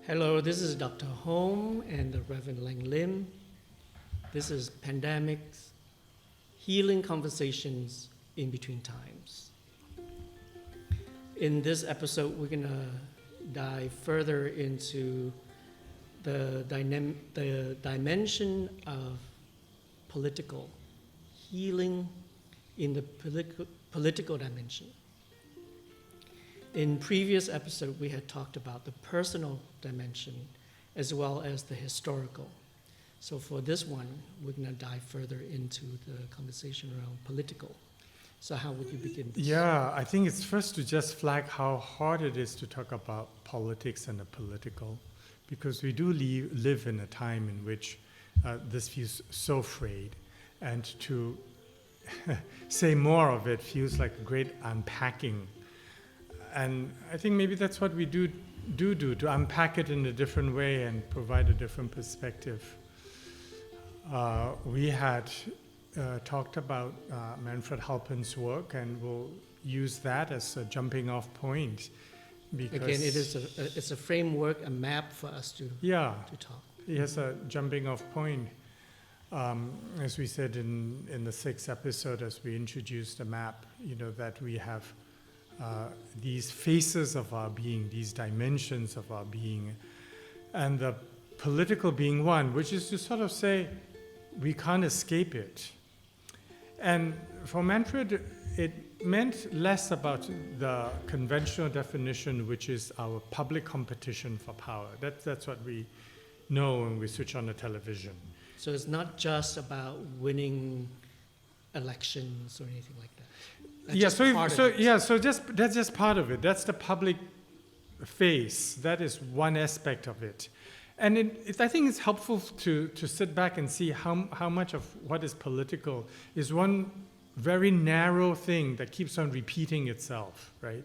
Hello, this is Dr. Home and the Reverend Lang Lim. This is Pandamix, Healing Conversations in Between Times. In this episode, we're going to dive further into the dimension of political healing in the political dimension. In previous episode, we had talked about the personal dimension as well as the historical. So for this one, we're going to dive further into the conversation around political. So how would you begin this? Yeah, I think it's first to just flag how hard it is to talk about politics and the political, because we do live in a time in which this feels so frayed, and to say more of it feels like a great unpacking. And I think maybe that's what we do to unpack it in a different way and provide a different perspective. We had talked about Manfred Halpern's work, and we'll use that as a jumping off point. Because again, it's a framework, a map for us to talk. He has a jumping off point. As we said in the sixth episode, as we introduced the map, that we have these faces of our being, these dimensions of our being, and the political being one, which is to sort of say we can't escape it. And for Manfred, it meant less about the conventional definition, which is our public competition for power. That's what we know when we switch on the television. So it's not just about winning elections or anything like that. That's just part of it. That's the public face. That is one aspect of it. And I think it's helpful to sit back and see how much of what is political is one very narrow thing that keeps on repeating itself, right?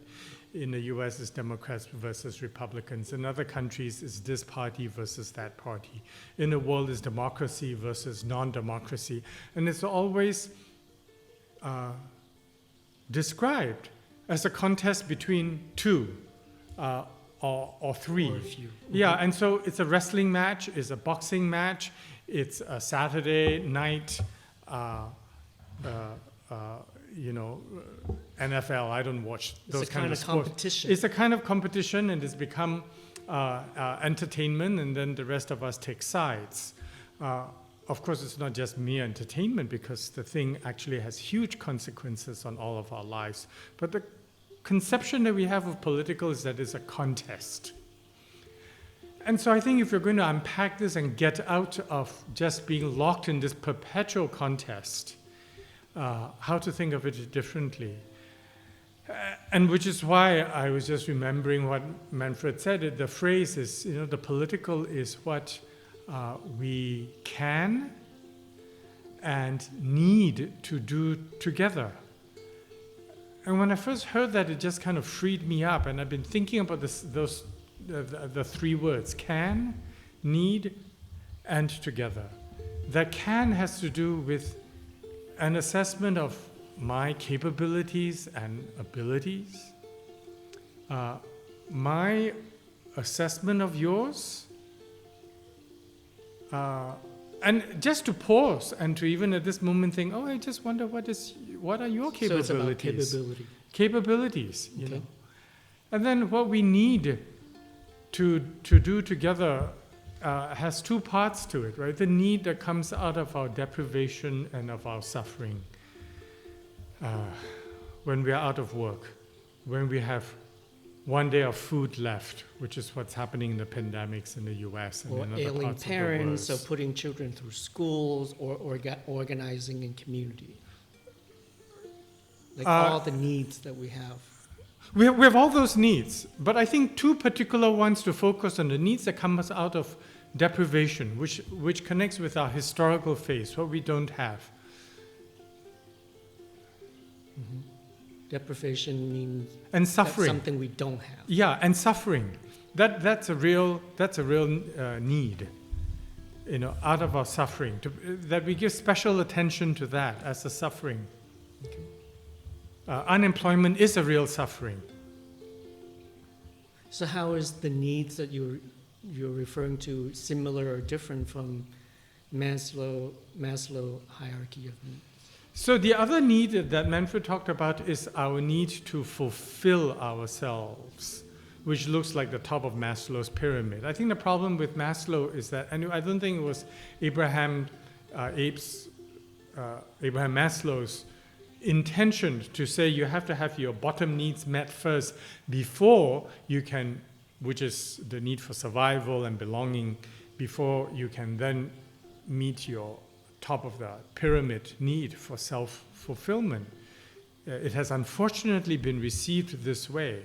In the US, it's Democrats versus Republicans. In other countries, it's this party versus that party. In the world, it's democracy versus non-democracy. And it's always described as a contest between two or three. Or a few. Yeah, and so it's a wrestling match, it's a boxing match, it's a Saturday night, NFL. I don't watch those kind of sports. Competition. It's a kind of competition, and it's become entertainment, and then the rest of us take sides. Of course, it's not just mere entertainment, because the thing actually has huge consequences on all of our lives. But the conception that we have of political is that it's a contest. And so I think if you're going to unpack this and get out of just being locked in this perpetual contest, how to think of it differently. And which is why I was just remembering what Manfred said. The phrase is, the political is what we can and need to do together. And when I first heard that, it just kind of freed me up. And I've been thinking about the three words: can, need, and together. That can has to do with an assessment of my capabilities and abilities, my assessment of yours, and just to pause and to even at this moment think, I just wonder what are your capabilities? So it's about capability. Capabilities, Okay. And then what we need to do together has two parts to it, right? The need that comes out of our deprivation and of our suffering. When we are out of work, when we have one day of food left, which is what's happening in the pandemics in the US and Or in other ailing parts parents, of or the world. putting children through schools, or organizing in community. Like all the needs that we have. We have all those needs, but I think two particular ones to focus on: the needs that come out of deprivation, which connects with our historical phase, what we don't have. Mm-hmm. Deprivation means And suffering. that's something we don't have. Yeah, and suffering. That's a real need. Out of our suffering, that we give special attention to that as a suffering. Okay. Unemployment is a real suffering. So how is the needs that you're you're referring to similar or different from Maslow hierarchy of needs? So the other need that Manfred talked about is our need to fulfill ourselves, which looks like the top of Maslow's pyramid. I think the problem with Maslow is that, and I don't think it was Abraham Maslow's intention to say you have to have your bottom needs met first before you can, which is the need for survival and belonging, before you can then meet your top of the pyramid need for self-fulfillment. It has unfortunately been received this way,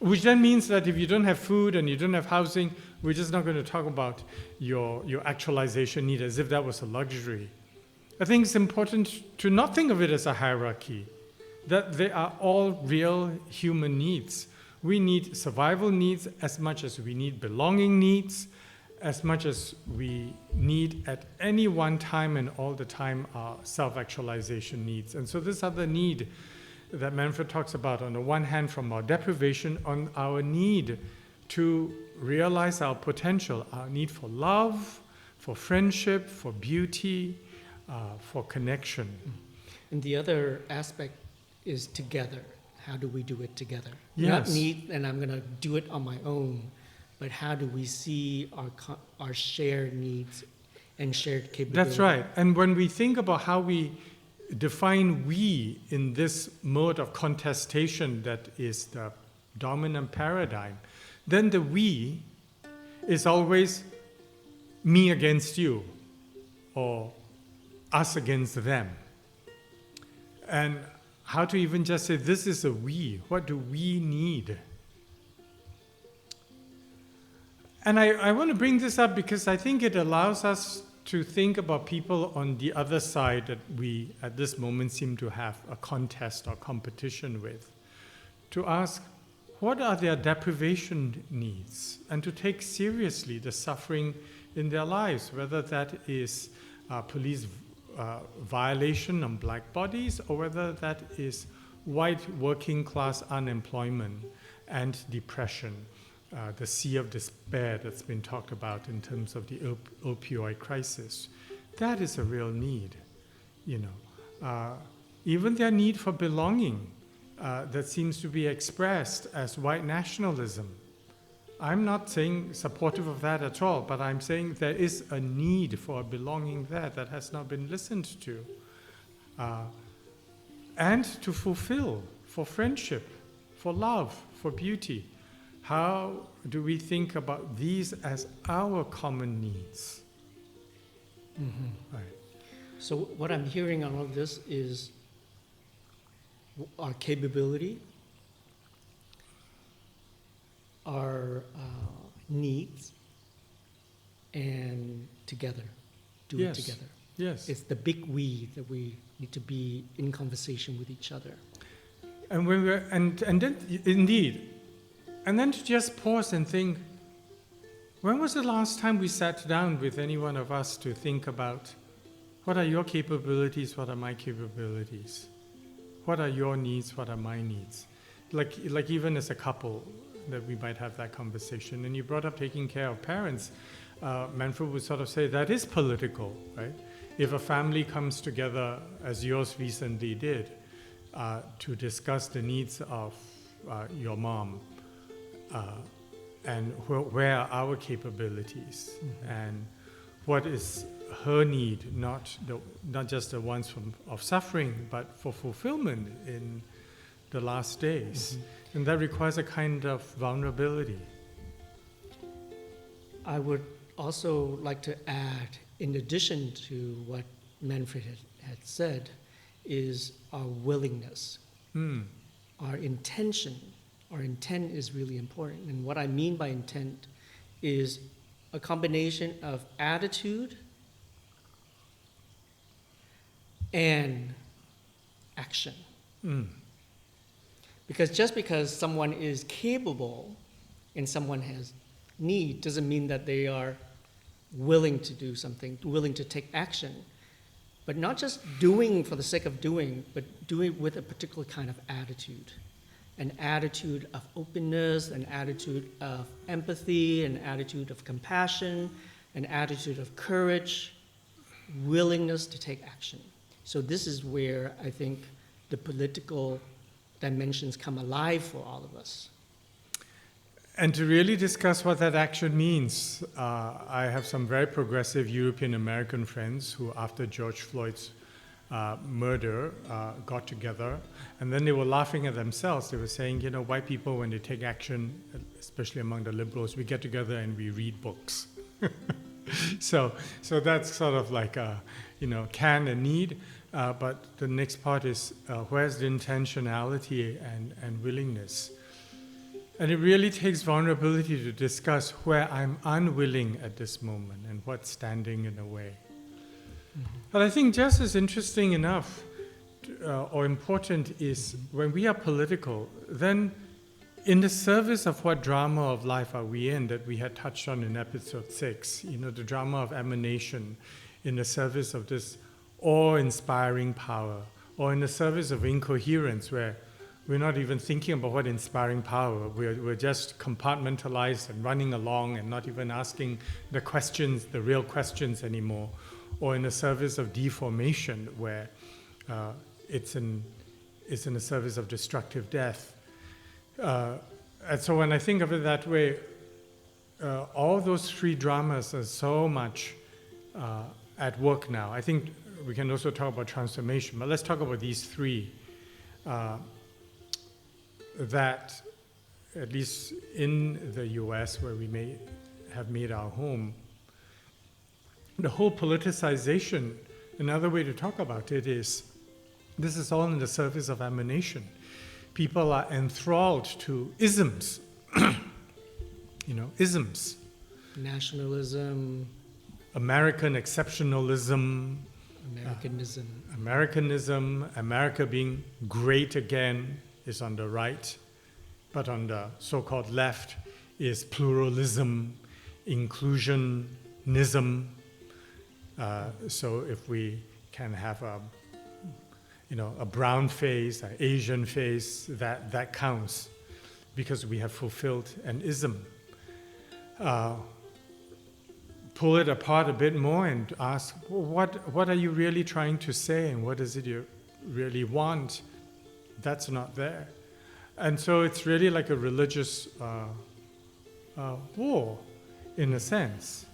which then means that if you don't have food and you don't have housing, we're just not going to talk about your actualization need as if that was a luxury. I think it's important to not think of it as a hierarchy, that they are all real human needs. We need survival needs as much as we need belonging needs, as much as we need at any one time and all the time our self-actualization needs. And so this other need that Manfred talks about, on the one hand from our deprivation, on our need to realize our potential, our need for love, for friendship, for beauty, for connection. And the other aspect is together. How do we do it together? Yes. Not me, and I'm going to do it on my own, but how do we see our shared needs and shared capabilities? That's right. And when we think about how we define we in this mode of contestation that is the dominant paradigm, then the we is always me against you, or us against them. And how to even just say, this is a we. What do we need? And I want to bring this up because I think it allows us to think about people on the other side that we, at this moment, seem to have a contest or competition with. To ask, what are their deprivation needs? And to take seriously the suffering in their lives, whether that is police violation on black bodies, or whether that is white working class unemployment and depression, the sea of despair that's been talked about in terms of the opioid crisis. That is a real need, you know. Even their need for belonging that seems to be expressed as white nationalism. I'm not saying supportive of that at all, but I'm saying there is a need for a belonging there that has not been listened to. And to fulfill, for friendship, for love, for beauty. How do we think about these as our common needs? Mm-hmm. Right. So what I'm hearing on all of this is our capability, our needs, and together, do it together. Yes. It's the big we that we need to be in conversation with each other. And when we're and then indeed, and then to just pause and think, when was the last time we sat down with any one of us to think about what are your capabilities, what are my capabilities? What are your needs, what are my needs? Like even as a couple, that we might have that conversation. And you brought up taking care of parents. Manfred would sort of say that is political, right? If a family comes together, as yours recently did, to discuss the needs of your mom, and where are our capabilities, and what is her need, not just the ones of suffering, but for fulfillment in the last days. And that requires a kind of vulnerability. I would also like to add, in addition to what Manfred had said, is our willingness, our intention. Our intent is really important. And what I mean by intent is a combination of attitude and action. Because just because someone is capable and someone has need doesn't mean that they are willing to do something, willing to take action. But not just doing for the sake of doing, but doing with a particular kind of attitude. an attitude of openness, an attitude of empathy, an attitude of compassion, an attitude of courage, willingness to take action. So this is where I think the political dimensions come alive for all of us. And to really discuss what that action means, I have some very progressive European American friends who, after George Floyd's murder, got together, and then they were laughing at themselves. They were saying, you know, white people, when they take action, especially among the liberals, we get together and we read books. So that's sort of like a, can and need. But the next part is where's the intentionality and willingness? And it really takes vulnerability to discuss where I'm unwilling at this moment and what's standing in the way. Mm-hmm. But I think just as interesting enough or important is when we are political, then in the service of what drama of life are we in that we had touched on in episode 6, the drama of emanation, in the service of this awe-inspiring power, or in the service of incoherence where we're not even thinking about what inspiring power. We're just compartmentalized and running along and not even asking the questions, the real questions anymore. Or in the service of deformation, where it's in the service of destructive death. And so when I think of it that way, all those three dramas are so much at work now. I think we can also talk about transformation, but let's talk about these three. That, at least in the US, where we may have made our home, the whole politicization, another way to talk about it is, this is all in the service of emanation. People are enthralled to isms, isms. Nationalism. American exceptionalism. Americanism. America being great again is on the right, but on the so-called left is pluralism, inclusionism. So if we can have a brown face, an Asian face, that counts because we have fulfilled an ism. Pull it apart a bit more and ask, what are you really trying to say, and what is it you really want? That's not there. And so it's really like a religious war, in a sense.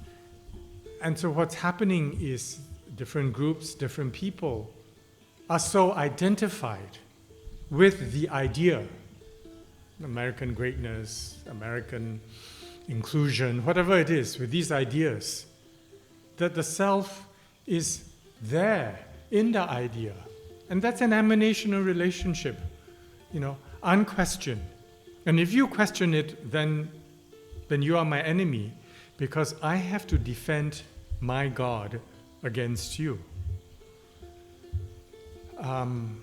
And so what's happening is different groups, different people are so identified with the idea, American greatness, American inclusion, whatever it is, with these ideas, that the self is there in the idea. And that's an emanational relationship, unquestioned. And if you question it, then you are my enemy, because I have to defend my God against you. And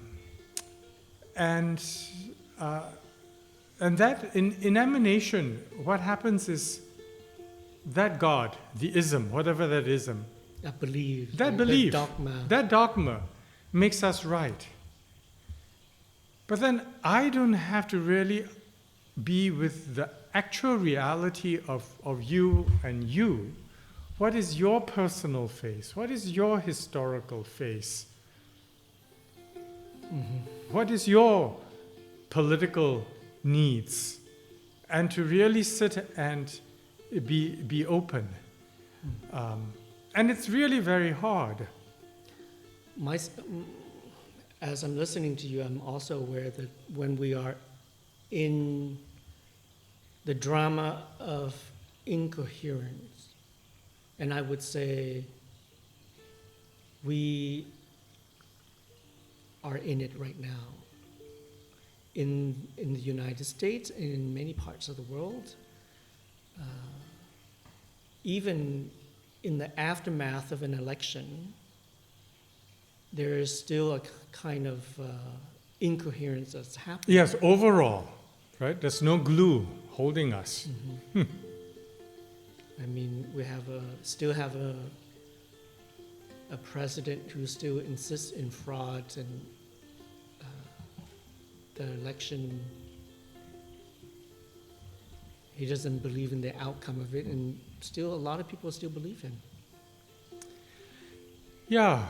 that in emanation, what happens is that God, the ism, whatever that ism, that belief, that dogma makes us right. But then I don't have to really be with the actual reality of you and you. What is your personal face? What is your historical face? Mm-hmm. What is your political needs? And to really sit and be open. And it's really very hard. As I'm listening to you, I'm also aware that when we are in the drama of incoherence, and I would say we are in it right now, in the United States and in many parts of the world, even in the aftermath of an election, there is still a kind of incoherence that's happening. Yes, overall, right? There's no glue holding us. Mm-hmm. I mean, we still have a president who still insists in fraud, and the election He doesn't believe in the outcome of it, and still a lot of people still believe him. Yeah.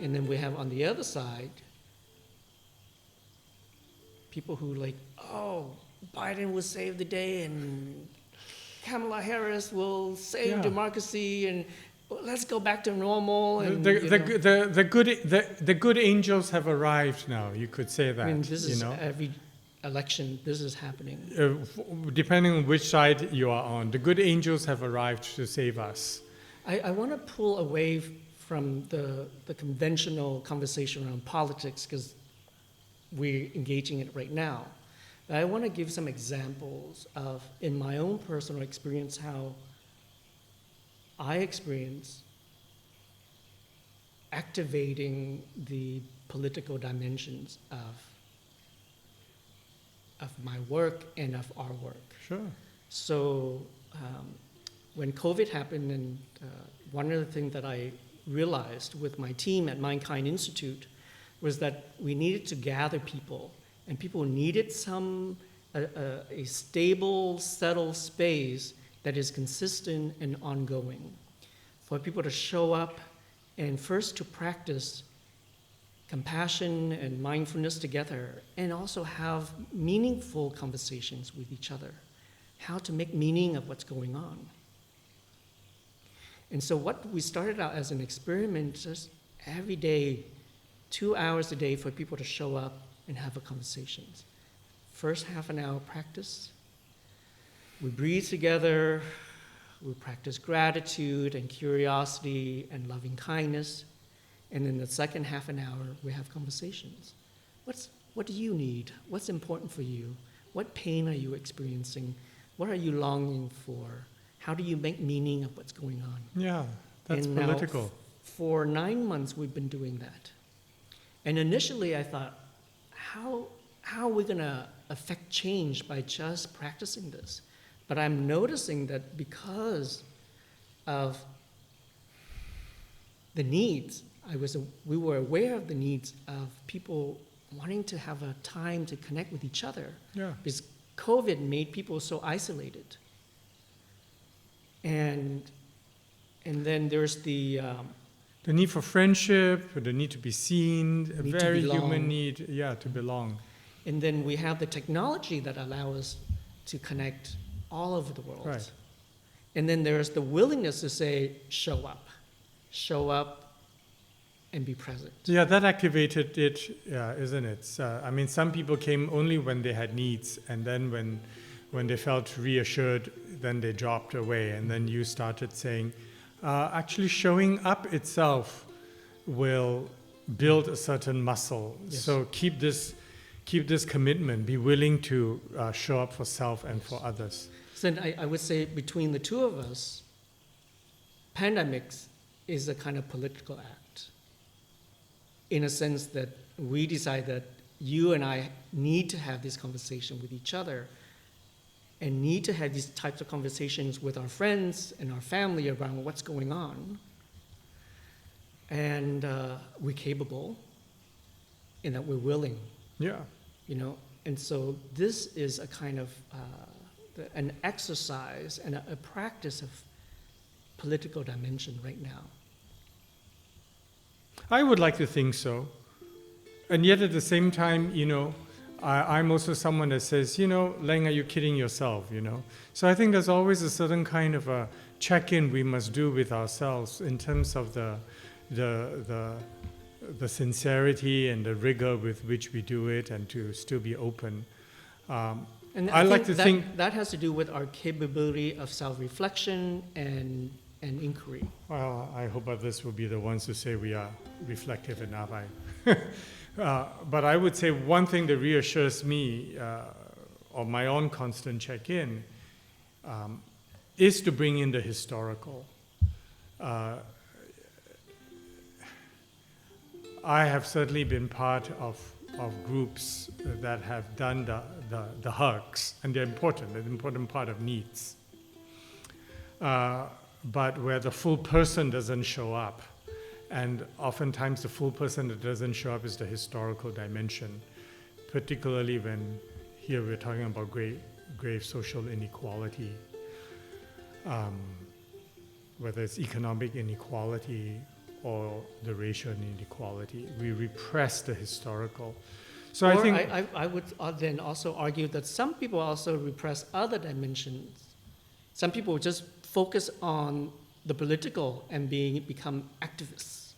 And then we have on the other side, people who like, oh, Biden will save the day and Kamala Harris will save democracy and let's go back to normal. And, the good angels have arrived now, you could say that. I mean, this is every election, this is happening. Depending on which side you are on, the good angels have arrived to save us. I want to pull away from the conventional conversation around politics because we're engaging in it right now. But I want to give some examples of, in my own personal experience, how I experience activating the political dimensions of my work and of our work. Sure. So when COVID happened, and one of the things that I realized with my team at Mindkind Institute was that we needed to gather people, and people needed a stable, settled space that is consistent and ongoing. For people to show up and first to practice compassion and mindfulness together, and also have meaningful conversations with each other, how to make meaning of what's going on. And so what we started out as an experiment, just every day, 2 hours a day for people to show up and have a conversation. First half an hour practice, we breathe together, we practice gratitude and curiosity and loving kindness. And in the second half an hour, we have conversations. What do you need? What's important for you? What pain are you experiencing? What are you longing for? How do you make meaning of what's going on? Yeah, that's and political. Now, for 9 months, we've been doing that. And initially, I thought, how are we going to affect change by just practicing this? But I'm noticing that because of the needs, we were aware of the needs of people wanting to have a time to connect with each other. Yeah. Because COVID made people so isolated. And then there's the need for friendship, the need to be seen, a very human need, to belong. And then we have the technology that allows us to connect all over the world. Right. And then there's the willingness to say, show up and be present. Yeah, that activated it, isn't it? I mean, some people came only when they had needs, and then when they felt reassured, then they dropped away. And then you started saying, actually showing up itself will build a certain muscle. Yes. So keep this commitment, be willing to show up for self and for others. So I would say between the two of us, Pandamix is a kind of political act, in a sense that we decide that you and I need to have this conversation with each other and need to have these types of conversations with our friends and our family around what's going on. And we're capable in that we're willing. Yeah. And so this is a kind of an exercise and a practice of political dimension right now. I would like to think so. And yet at the same time, I'm also someone that says, Leng, are you kidding yourself, So I think there's always a certain kind of a check-in we must do with ourselves in terms of the sincerity and the rigor with which we do it, and to still be open. And I like to think that has to do with our capability of self-reflection and inquiry. Well, I hope others will be the ones who say we are reflective enough. But I would say one thing that reassures me of my own constant check-in is to bring in the historical. I have certainly been part of groups that have done the hugs, and they're important, an important part of needs. But where the full person doesn't show up, and oftentimes the full person that doesn't show up is the historical dimension, particularly when here we're talking about grave social inequality, whether it's economic inequality or the racial inequality. We repress the historical. So or I think I would then also argue that some people also repress other dimensions. Some people just focus on the political and become activists,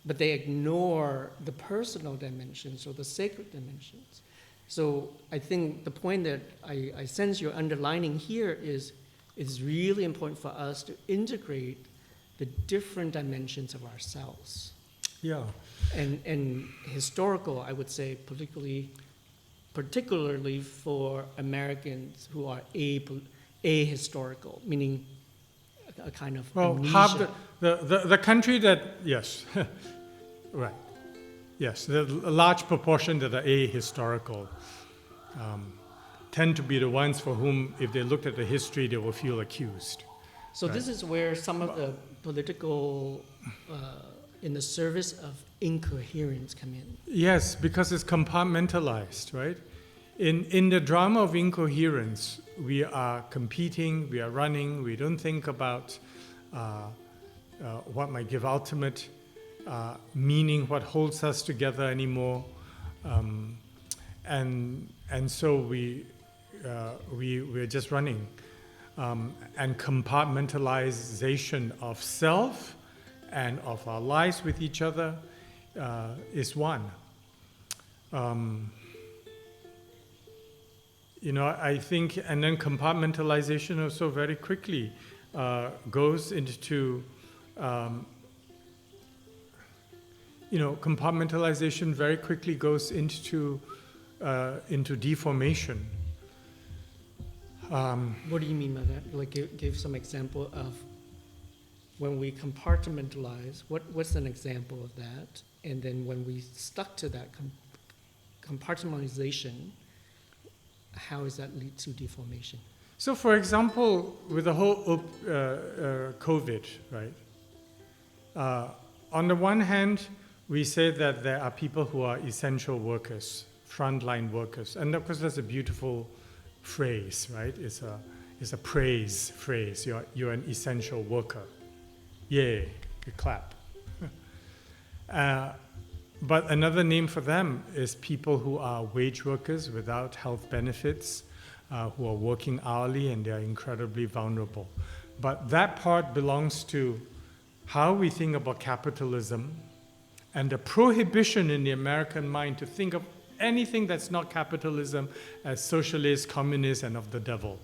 but they ignore the personal dimensions or the sacred dimensions. So I think the point that I sense you're underlining here is it's really important for us to integrate the different dimensions of ourselves. yeah. And historical, I would say, particularly for Americans who are ahistorical, meaning a kind of Well, amnesia. half the country that, yes, right, yes, the large proportion that are ahistorical tend to be the ones for whom, if they looked at the history, they will feel accused. So this is where some of the political, in the service of incoherence, come in. Yes, because it's compartmentalized, right? In the drama of incoherence, we are competing, we are running, we don't think about what might give ultimate meaning, what holds us together anymore, and so we're just running, and compartmentalization of self and of our lives with each other is one. I think, and then compartmentalization also very quickly goes into, compartmentalization very quickly goes into deformation. What do you mean by that? Like, give some example of when we compartmentalize. What's an example of that? And then when we stuck to that compartmentalization, how does that lead to deformation? So, for example, with the whole COVID, right? On the one hand, we say that there are people who are essential workers, frontline workers, and of course that's a beautiful phrase, right? It's a praise phrase. You're an essential worker. Yay! You clap. But another name for them is people who are wage workers without health benefits, who are working hourly, and they are incredibly vulnerable. But that part belongs to how we think about capitalism and the prohibition in the American mind to think of anything that's not capitalism as socialist, communist, and of the devil.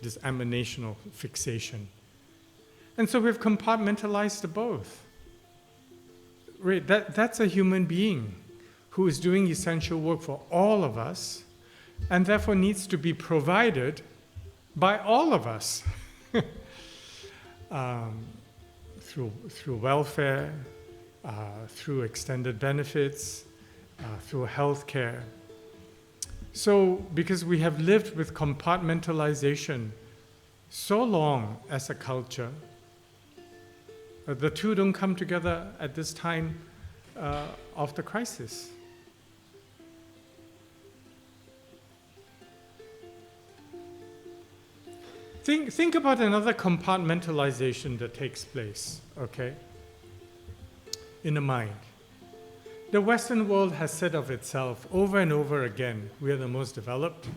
This emanational fixation. And so we've compartmentalized both. Right, that's a human being who is doing essential work for all of us and therefore needs to be provided by all of us through welfare, through extended benefits, through health care. So because we have lived with compartmentalization so long as a culture, the two don't come together at this time of the crisis. Think about another compartmentalization that takes place, okay, in the mind. The Western world has said of itself over and over again, we are the most developed,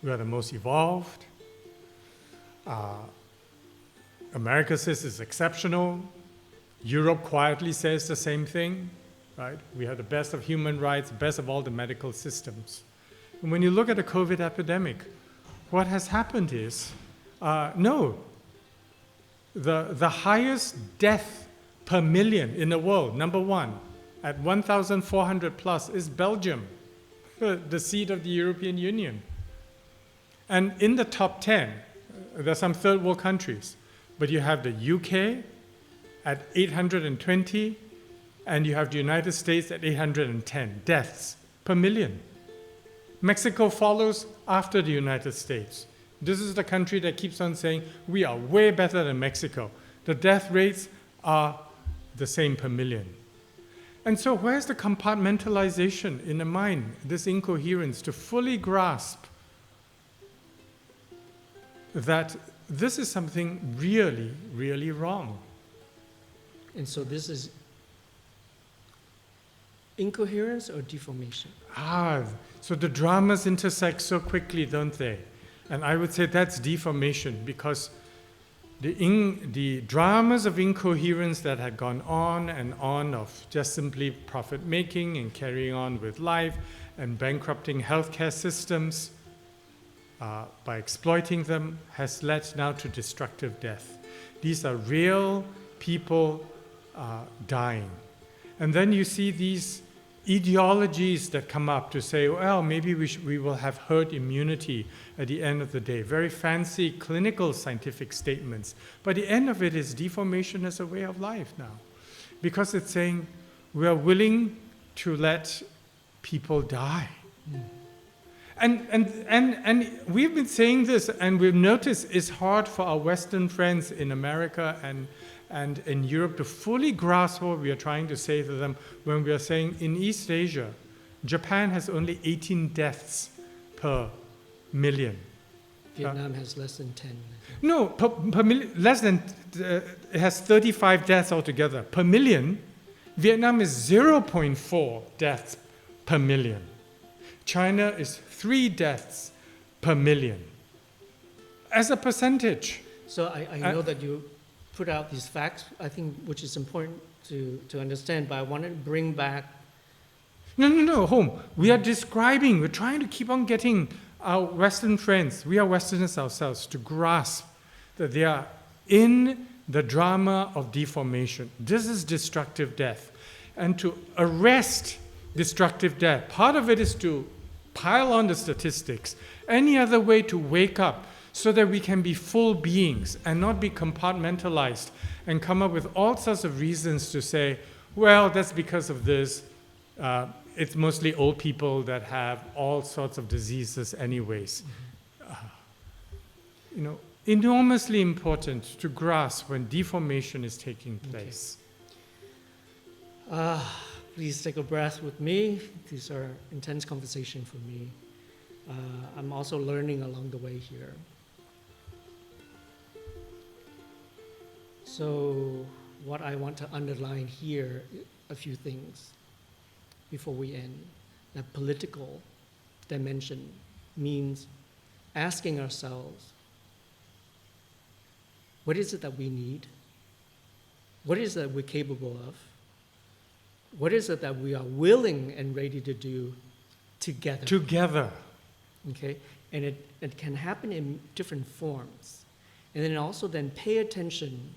we are the most evolved. America says it's exceptional. Europe quietly says the same thing, right? We have the best of human rights, best of all the medical systems. And when you look at the COVID epidemic, what has happened is, the highest death per million in the world, number one, at 1,400 plus, is Belgium, the seat of the European Union. And in the top 10, there are some third world countries, but you have the UK at 820, and you have the United States at 810 deaths per million. Mexico follows after the United States. This is the country that keeps on saying, we are way better than Mexico. The death rates are the same per million. And so where's the compartmentalization in the mind, this incoherence to fully grasp that this is something really, really wrong. And so this is incoherence or deformation? So the dramas intersect so quickly, don't they? And I would say that's deformation, because the dramas of incoherence that had gone on and on, of just simply profit making and carrying on with life and bankrupting healthcare systems by exploiting them, has led now to destructive death. These are real people dying. And then you see these ideologies that come up to say, well, maybe we will have herd immunity at the end of the day. Very fancy clinical scientific statements. But the end of it is deformation as a way of life now. Because it's saying we are willing to let people die. And we've been saying this, and we've noticed it's hard for our Western friends in America and in Europe to fully grasp what we are trying to say to them when we are saying in East Asia, Japan has only 18 deaths per million. Vietnam has less than 10. No, per million, less than, it has 35 deaths altogether. Per million, Vietnam is 0.4 deaths per million. China is 3 deaths per million. As a percentage. So I know that you put out these facts, I think, which is important to understand, but I want to bring back. No, home. We are describing, we're trying to keep on getting our Western friends, we are Westerners ourselves, to grasp that they are in the drama of deformation. This is destructive death. And to arrest destructive death, part of it is to pile on the statistics. Any other way to wake up so that we can be full beings and not be compartmentalized and come up with all sorts of reasons to say, well, that's because of this. It's mostly old people that have all sorts of diseases anyways. Enormously important to grasp when deformation is taking place. Okay. Please take a breath with me. These are intense conversations for me. I'm also learning along the way here. So what I want to underline here, a few things before we end. That political dimension means asking ourselves, what is it that we need? What is it that we're capable of? What is it that we are willing and ready to do together? Together. Okay? And it can happen in different forms. And then also then pay attention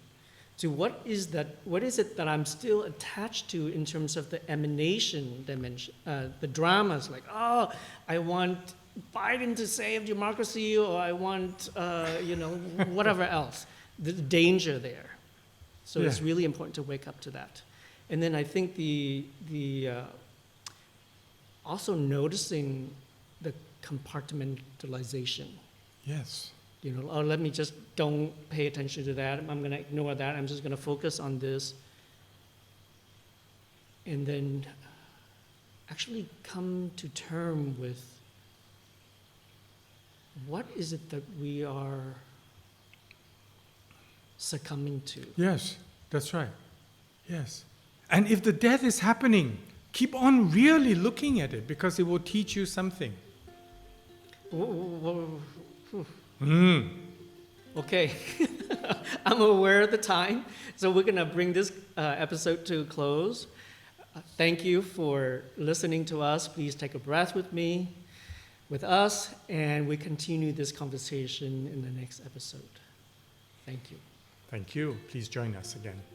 to what is it that I'm still attached to in terms of the emanation dimension, the dramas, like, oh, I want Biden to save democracy, or I want, whatever else. The danger there. So Yeah. it's really important to wake up to that. And then I think the also noticing the compartmentalization. Yes. Let me just don't pay attention to that. I'm going to ignore that. I'm just going to focus on this. And then actually come to terms with what is it that we are succumbing to. Yes, that's right. Yes. And if the death is happening, keep on really looking at it, because it will teach you something. Okay, I'm aware of the time, so we're going to bring this episode to a close. Thank you for listening to us. Please take a breath with us, and we continue this conversation in the next episode. Thank you. Thank you. Please join us again.